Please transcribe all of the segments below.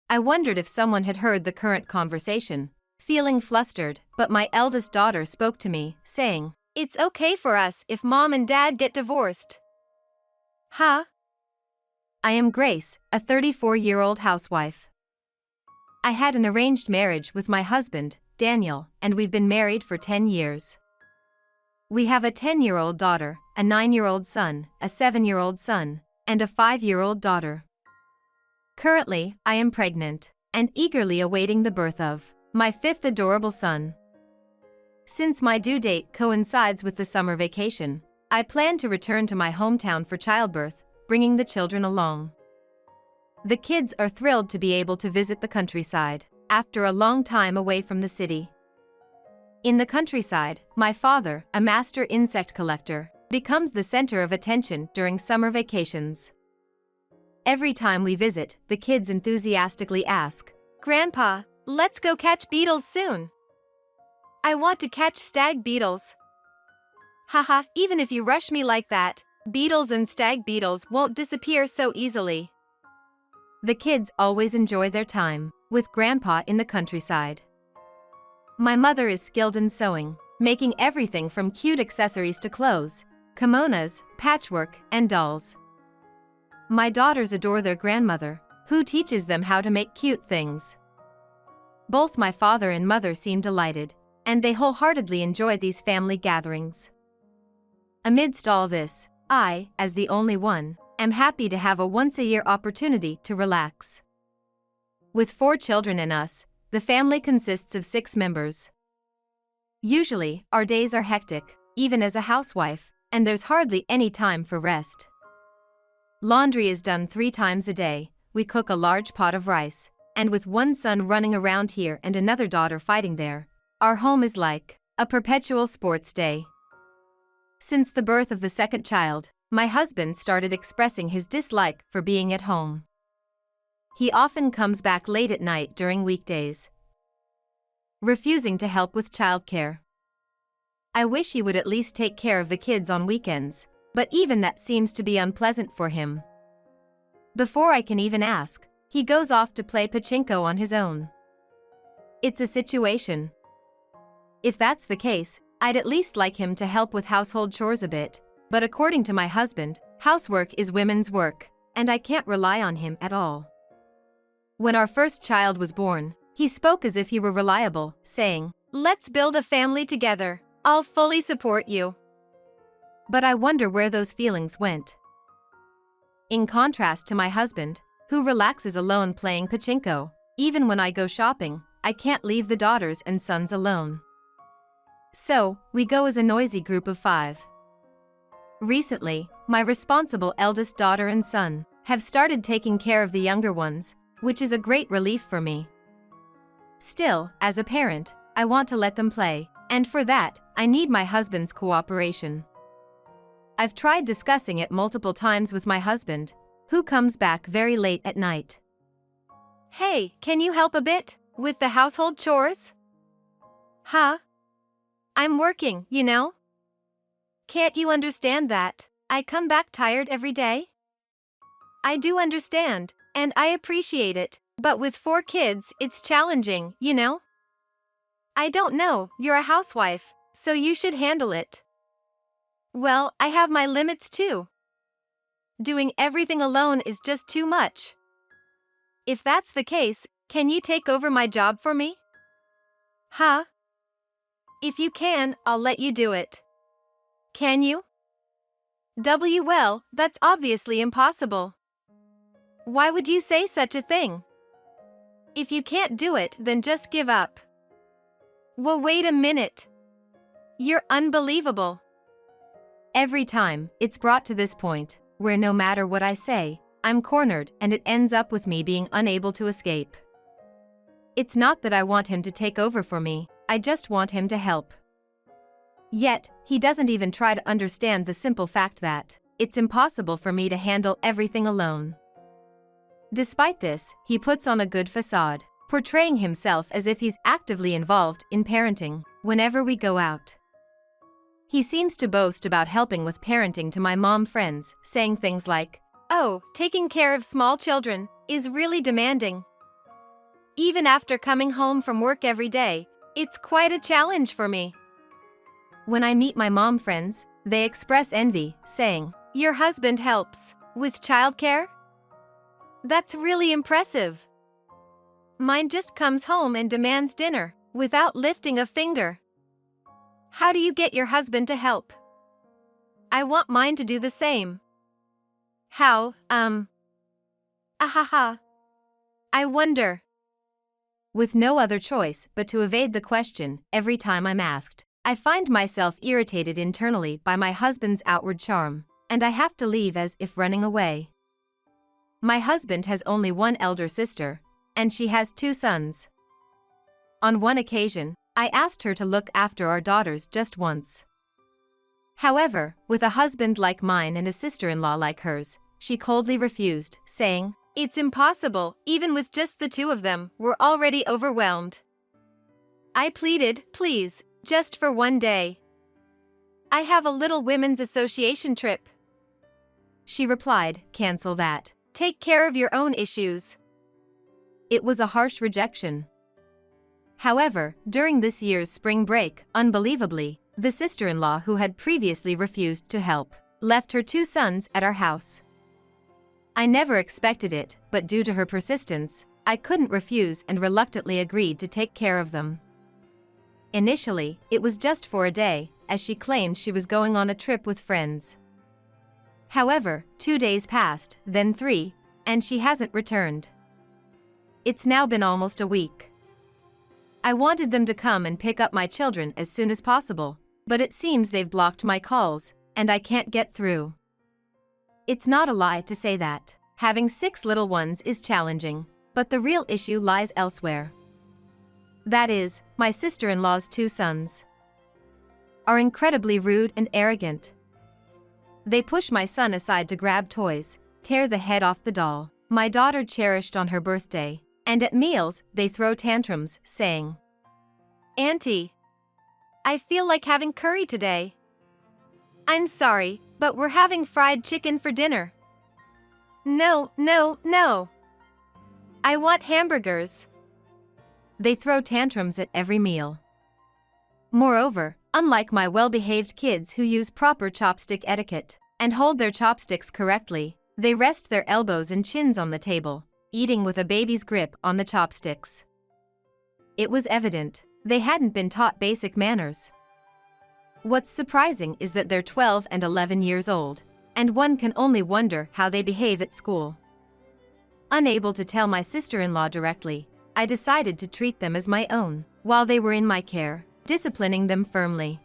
I wondered if someone had heard the current conversation. Feeling flustered, but my eldest daughter spoke to me, saying, "It's okay for us if mom and dad get divorced." Huh? I am Grace, a 34-year-old housewife. I had an arranged marriage with my husband, Daniel, and we've been married for 10 years. We have a 10-year-old daughter, a 9-year-old son, a 7-year-old son, and a 5-year-old daughter. Currently, I am pregnant and eagerly awaiting the birth of my 5th adorable son. Since my due date coincides with the summer vacation, I plan to return to my hometown for childbirth, bringing the children along. The kids are thrilled to be able to visit the countryside after a long time away from the city. In the countryside, my father, a master insect collector, becomes the center of attention during summer vacations. Every time we visit, the kids enthusiastically ask, "Grandpa, let's go catch beetles soon. I want to catch stag beetles." Haha, even if you rush me like that, beetles and stag beetles won't disappear so easily. The kids always enjoy their time with Grandpa in the countryside. My mother is skilled in sewing, making everything from cute accessories to clothes, kimonos, patchwork, and dolls. My daughters adore their grandmother, who teaches them how to make cute things. Both my father and mother seem delighted, and they wholeheartedly enjoy these family gatherings. Amidst all this, I, as the only one, am happy to have a once-a-year opportunity to relax. With 4 children and us, the family consists of 6 members. Usually, our days are hectic, even as a housewife, and there's hardly any time for rest. Laundry is done 3 times a day, we cook a large pot of rice, and with one son running around here and another daughter fighting there, our home is like a perpetual sports day. Since the birth of the second child, my husband started expressing his dislike for being at home. He often comes back late at night during weekdays, refusing to help with childcare. I wish he would at least take care of the kids on weekends, but even that seems to be unpleasant for him. Before I can even ask, he goes off to play pachinko on his own. It's a situation. If that's the case, I'd at least like him to help with household chores a bit, but according to my husband, housework is women's work, and I can't rely on him at all. When our first child was born, he spoke as if he were reliable, saying, "Let's build a family together. I'll fully support you." But I wonder where those feelings went. In contrast to my husband, who relaxes alone playing pachinko, even when I go shopping, I can't leave the daughters and sons alone. So, we go as a noisy group of 5. Recently, my responsible eldest daughter and son have started taking care of the younger ones, which is a great relief for me. Still, as a parent, I want to let them play, and for that, I need my husband's cooperation. I've tried discussing it multiple times with my husband, who comes back very late at night. "Hey, can you help a bit with the household chores?" "Huh? I'm working, you know? Can't you understand that? I come back tired every day?" "I do understand, and I appreciate it, but with 4 kids, it's challenging, you know? I don't know, you're a housewife, so you should handle it." "Well, I have my limits too. Doing everything alone is just too much." "If that's the case, can you take over my job for me?" "Huh? If you can, I'll let you do it." "Can you?" Well, that's obviously impossible. Why would you say such a thing? If you can't do it, then just give up. Well, wait a minute. You're unbelievable. Every time, it's brought to this point, where no matter what I say, I'm cornered and it ends up with me being unable to escape. It's not that I want him to take over for me, I just want him to help. Yet, he doesn't even try to understand the simple fact that it's impossible for me to handle everything alone. Despite this, he puts on a good facade, portraying himself as if he's actively involved in parenting whenever we go out. He seems to boast about helping with parenting to my mom friends, saying things like, "Oh, taking care of small children is really demanding." Even after coming home from work every day, it's quite a challenge for me. When I meet my mom friends, they express envy, saying, "Your husband helps with childcare? That's really impressive. Mine just comes home and demands dinner without lifting a finger. How do you get your husband to help? I want mine to do the same. How, ahaha. I wonder." With no other choice but to evade the question every time I'm asked, I find myself irritated internally by my husband's outward charm, and I have to leave as if running away. My husband has only one elder sister, and she has 2 sons. On one occasion, I asked her to look after our daughters just once. However, with a husband like mine and a sister-in-law like hers, she coldly refused, saying, "It's impossible, even with just the 2 of them, we're already overwhelmed." I pleaded, "Please, just for one day. I have a little women's association trip." She replied, "Cancel that. Take care of your own issues." It was a harsh rejection. However, during this year's spring break, unbelievably, the sister-in-law who had previously refused to help, left her 2 sons at our house. I never expected it, but due to her persistence, I couldn't refuse and reluctantly agreed to take care of them. Initially, it was just for a day, as she claimed she was going on a trip with friends. However, 2 days passed, then 3, and she hasn't returned. It's now been almost a week. I wanted them to come and pick up my children as soon as possible, but it seems they've blocked my calls, and I can't get through. It's not a lie to say that having 6 little ones is challenging, but the real issue lies elsewhere. That is, my sister-in-law's 2 sons are incredibly rude and arrogant. They push my son aside to grab toys, tear the head off the doll my daughter cherished on her birthday, and at meals, they throw tantrums, saying, "Auntie, I feel like having curry today. I'm sorry, but we're having fried chicken for dinner. No, no, no. I want hamburgers." They throw tantrums at every meal. Moreover, unlike my well-behaved kids who use proper chopstick etiquette and hold their chopsticks correctly, they rest their elbows and chins on the table, eating with a baby's grip on the chopsticks. It was evident they hadn't been taught basic manners. What's surprising is that they're 12 and 11 years old, and one can only wonder how they behave at school. Unable to tell my sister-in-law directly, I decided to treat them as my own while they were in my care, disciplining them firmly.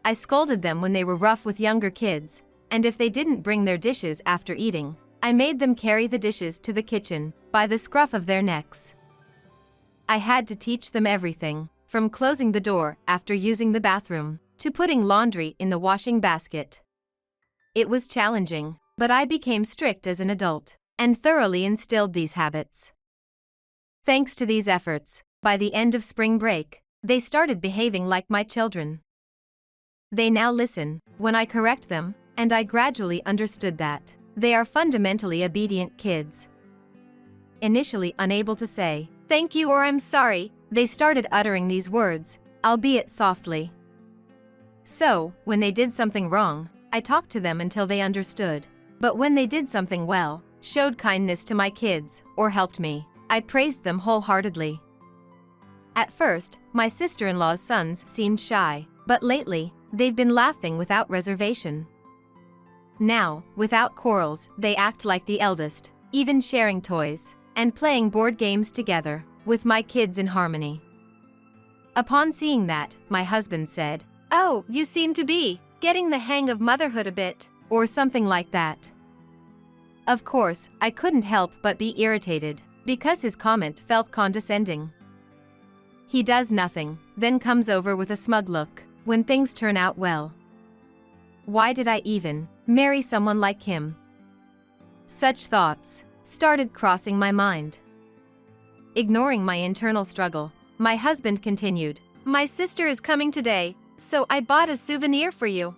I scolded them when they were rough with younger kids, and if they didn't bring their dishes after eating, I made them carry the dishes to the kitchen by the scruff of their necks. I had to teach them everything, from closing the door after using the bathroom to putting laundry in the washing basket. It was challenging, but I became strict as an adult and thoroughly instilled these habits. Thanks to these efforts, by the end of spring break, they started behaving like my children. They now listen when I correct them, and I gradually understood that they are fundamentally obedient kids. Initially unable to say, "Thank you" or "I'm sorry," they started uttering these words, albeit softly. So, when they did something wrong, I talked to them until they understood. But when they did something well, showed kindness to my kids, or helped me, I praised them wholeheartedly. At first, my sister-in-law's sons seemed shy, but lately, they've been laughing without reservation. Now, without quarrels, they act like the eldest, even sharing toys and playing board games together, with my kids in harmony. Upon seeing that, my husband said, "Oh, you seem to be getting the hang of motherhood a bit," or something like that. Of course, I couldn't help but be irritated, because his comment felt condescending. He does nothing, then comes over with a smug look when things turn out well. Why did I even marry someone like him? Such thoughts started crossing my mind. Ignoring my internal struggle, my husband continued, "My sister is coming today, so I bought a souvenir for you."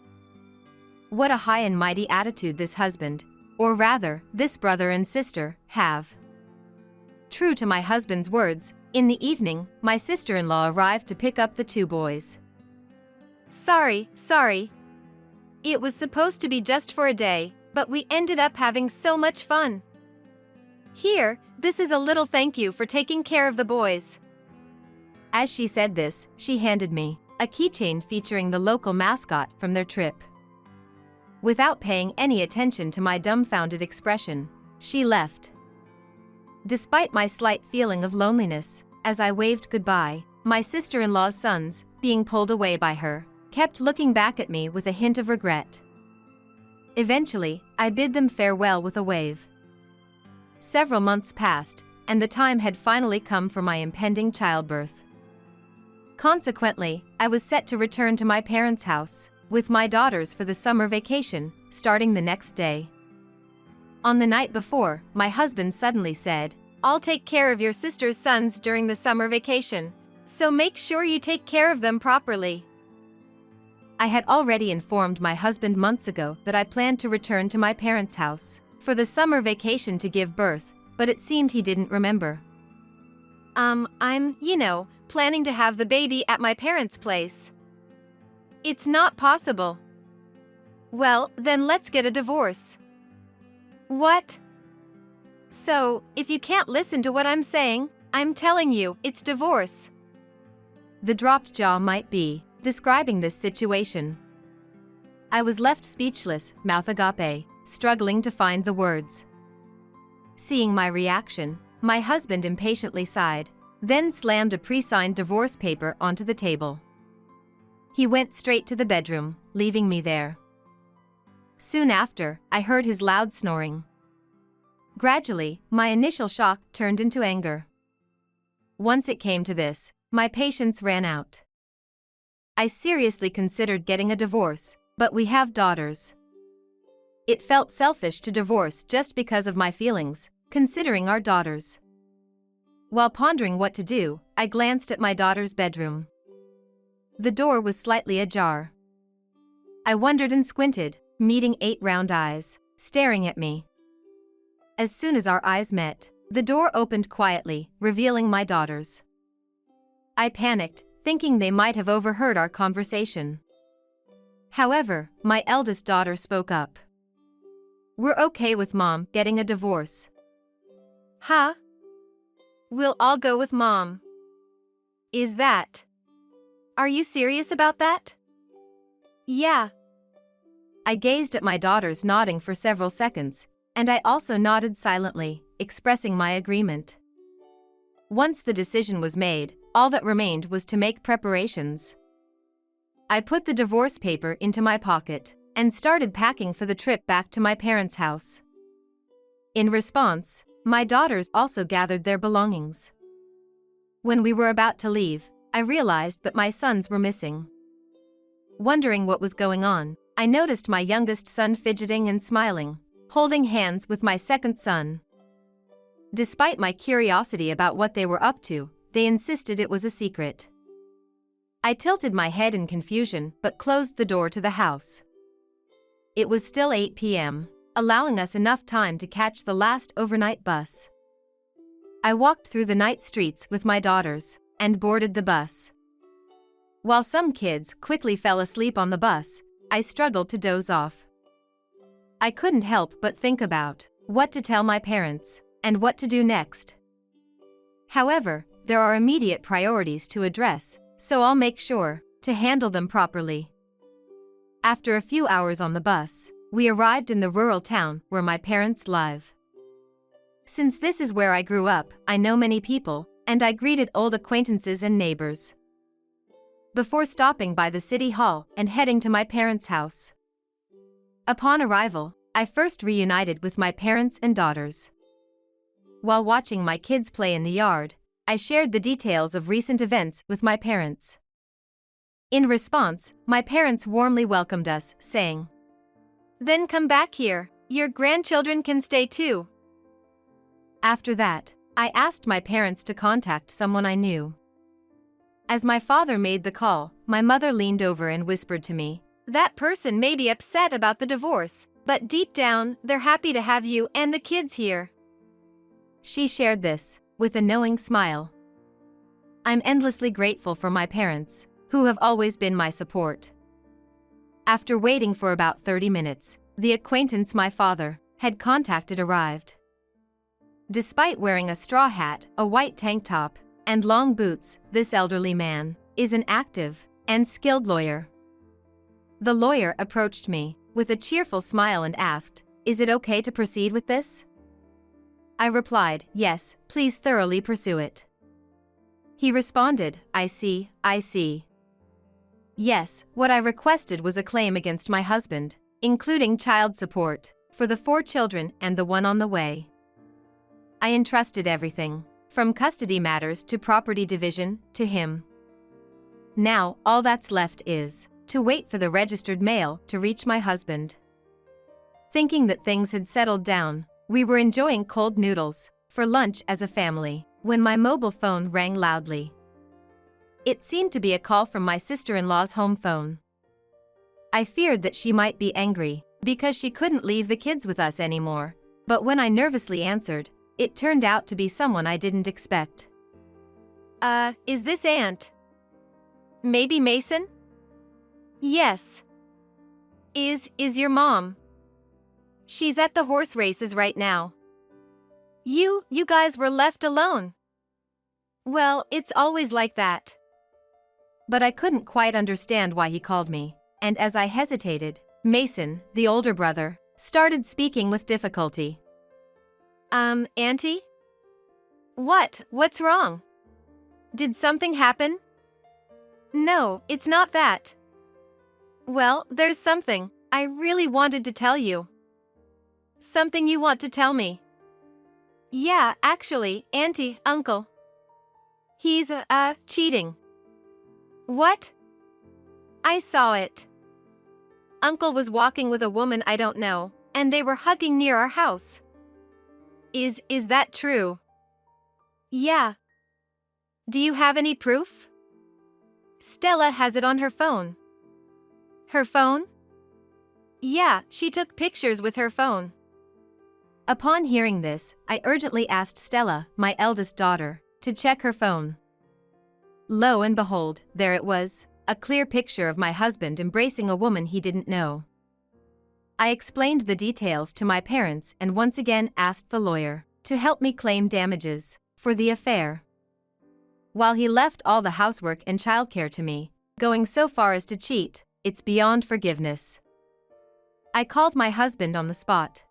What a high and mighty attitude this husband, or rather, this brother and sister, have. True to my husband's words, in the evening, my sister-in-law arrived to pick up the two boys. Sorry. It was supposed to be just for a day, but we ended up having so much fun. Here, this is a little thank you for taking care of the boys. As she said this, she handed me a keychain featuring the local mascot from their trip. Without paying any attention to my dumbfounded expression, she left. Despite my slight feeling of loneliness, as I waved goodbye, my sister-in-law's sons, being pulled away by her, kept looking back at me with a hint of regret. Eventually, I bid them farewell with a wave. Several months passed, and the time had finally come for my impending childbirth. Consequently, I was set to return to my parents' house with my daughters for the summer vacation, starting the next day. On the night before, my husband suddenly said, "I'll take care of your sister's sons during the summer vacation, so make sure you take care of them properly." I had already informed my husband months ago that I planned to return to my parents' house for the summer vacation to give birth, but it seemed he didn't remember. I'm planning to have the baby at my parents' place. It's not possible. Well, then let's get a divorce. What? So, if you can't listen to what I'm saying, I'm telling you, it's divorce. The dropped jaw might be describing this situation. I was left speechless, mouth agape, struggling to find the words. Seeing my reaction, my husband impatiently sighed, then slammed a pre-signed divorce paper onto the table. He went straight to the bedroom, leaving me there. Soon after, I heard his loud snoring. Gradually, my initial shock turned into anger. Once it came to this, my patience ran out. I seriously considered getting a divorce, but we have daughters. It felt selfish to divorce just because of my feelings, considering our daughters. While pondering what to do, I glanced at my daughter's bedroom. The door was slightly ajar. I wondered and squinted, meeting 8 round eyes, staring at me. As soon as our eyes met, the door opened quietly, revealing my daughters. I panicked, thinking they might have overheard our conversation. However, my eldest daughter spoke up. "We're okay with Mom getting a divorce." Huh? We'll all go with Mom. Is that? Are you serious about that? Yeah. I gazed at my daughters nodding for several seconds, and I also nodded silently, expressing my agreement. Once the decision was made, all that remained was to make preparations. I put the divorce paper into my pocket and started packing for the trip back to my parents' house. In response, my daughters also gathered their belongings. When we were about to leave, I realized that my sons were missing. Wondering what was going on, I noticed my youngest son fidgeting and smiling, holding hands with my second son. Despite my curiosity about what they were up to, they insisted it was a secret. I tilted my head in confusion but closed the door to the house. It was still 8 p.m., allowing us enough time to catch the last overnight bus. I walked through the night streets with my daughters and boarded the bus. While some kids quickly fell asleep on the bus, I struggled to doze off. I couldn't help but think about what to tell my parents and what to do next. However, there are immediate priorities to address, so I'll make sure to handle them properly. After a few hours on the bus, we arrived in the rural town where my parents live. Since this is where I grew up, I know many people, and I greeted old acquaintances and neighbors before stopping by the city hall and heading to my parents' house. Upon arrival, I first reunited with my parents and daughters. While watching my kids play in the yard, I shared the details of recent events with my parents. In response, my parents warmly welcomed us, saying, "Then come back here, your grandchildren can stay too." After that, I asked my parents to contact someone I knew. As my father made the call, my mother leaned over and whispered to me, "That person may be upset about the divorce, but deep down, they're happy to have you and the kids here." She shared this with a knowing smile. I'm endlessly grateful for my parents, who have always been my support. After waiting for about 30 minutes, the acquaintance my father had contacted arrived. Despite wearing a straw hat, a white tank top, and long boots, this elderly man is an active and skilled lawyer. The lawyer approached me with a cheerful smile and asked, "Is it okay to proceed with this?" I replied, "Yes, please thoroughly pursue it." He responded, I see. Yes, what I requested was a claim against my husband, including child support, for the 4 children and the one on the way. I entrusted everything, from custody matters to property division, to him. Now, all that's left is to wait for the registered mail to reach my husband. Thinking that things had settled down, we were enjoying cold noodles for lunch as a family, when my mobile phone rang loudly. It seemed to be a call from my sister-in-law's home phone. I feared that she might be angry because she couldn't leave the kids with us anymore, but when I nervously answered, it turned out to be someone I didn't expect. Is this Aunt? Maybe Mason? Yes. Is your mom? She's at the horse races right now. You guys were left alone. Well, it's always like that. But I couldn't quite understand why he called me, and as I hesitated, Mason, the older brother, started speaking with difficulty. Auntie? What's wrong? Did something happen? No, it's not that. Well, there's something I really wanted to tell you. Something you want to tell me? Yeah, actually, Auntie, Uncle. He's, cheating. What? I saw it. Uncle was walking with a woman I don't know, and they were hugging near our house. Is that true? Yeah. Do you have any proof? Stella has it on her phone. Her phone? Yeah, she took pictures with her phone. Upon hearing this, I urgently asked Stella, my eldest daughter, to check her phone. Lo and behold, there it was, a clear picture of my husband embracing a woman he didn't know. I explained the details to my parents and once again asked the lawyer to help me claim damages for the affair. While he left all the housework and childcare to me, going so far as to cheat, it's beyond forgiveness. I called my husband on the spot.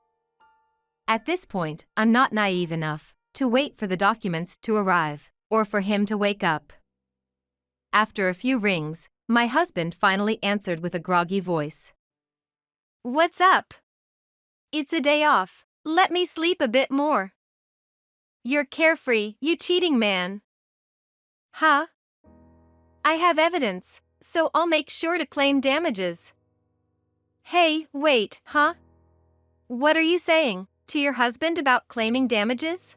At this point, I'm not naive enough to wait for the documents to arrive or for him to wake up. After a few rings, my husband finally answered with a groggy voice. What's up? It's a day off. Let me sleep a bit more. You're carefree, you cheating man. Huh? I have evidence, so I'll make sure to claim damages. Hey, wait, huh? What are you saying to your husband about claiming damages?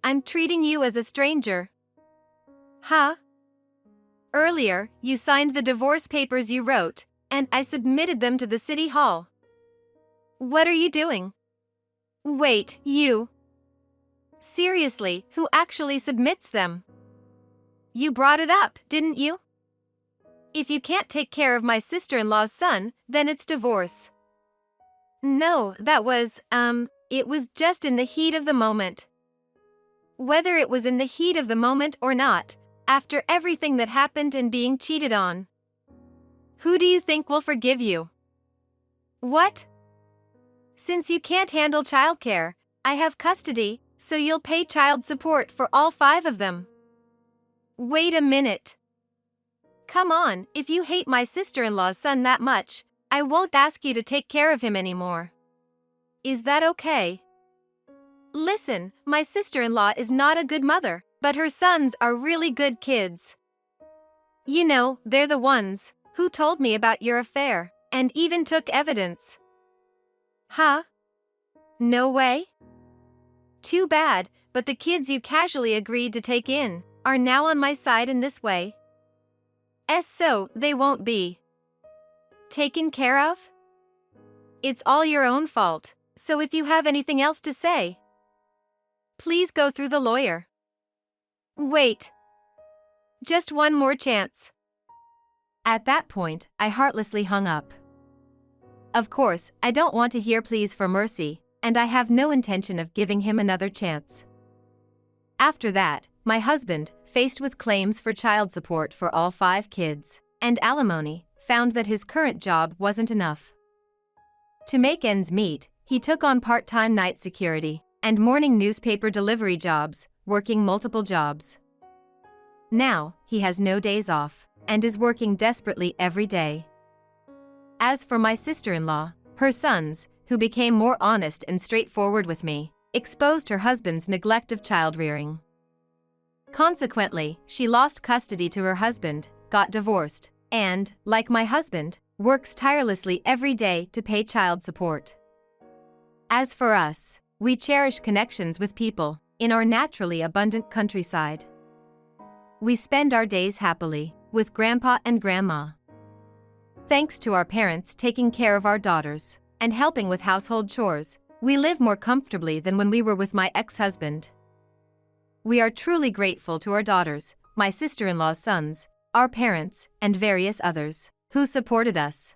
I'm treating you as a stranger. Huh? Earlier, you signed the divorce papers you wrote, and I submitted them to the city hall. What are you doing? Wait, you? Seriously, who actually submits them? You brought it up, didn't you? If you can't take care of my sister-in-law's son, then it's divorce. No, that was, it was just in the heat of the moment. Whether it was in the heat of the moment or not, after everything that happened and being cheated on. Who do you think will forgive you? What? Since you can't handle childcare, I have custody, so you'll pay child support for all 5 of them. Wait a minute. Come on, if you hate my sister-in-law's son that much, I won't ask you to take care of him anymore. Is that okay? Listen, my sister-in-law is not a good mother, but her sons are really good kids. You know, they're the ones who told me about your affair, and even took evidence. Huh? No way? Too bad, but the kids you casually agreed to take in are now on my side in this way. So they won't be taken care of? It's all your own fault, so if you have anything else to say, Please go through the lawyer. Wait. Just one more chance. At that point, I heartlessly hung up. Of course, I don't want to hear pleas for mercy, and I have no intention of giving him another chance. After that, my husband, faced with claims for child support for all 5 kids and alimony, found that his current job wasn't enough. To make ends meet, he took on part-time night security and morning newspaper delivery jobs, working multiple jobs. Now, he has no days off and is working desperately every day. As for my sister-in-law, her sons, who became more honest and straightforward with me, exposed her husband's neglect of child-rearing. Consequently, she lost custody to her husband, got divorced, and, like my husband, works tirelessly every day to pay child support. As for us, we cherish connections with people in our naturally abundant countryside. We spend our days happily with Grandpa and Grandma. Thanks to our parents taking care of our daughters and helping with household chores, we live more comfortably than when we were with my ex-husband. We are truly grateful to our daughters, my sister-in-law's sons, our parents, and various others who supported us.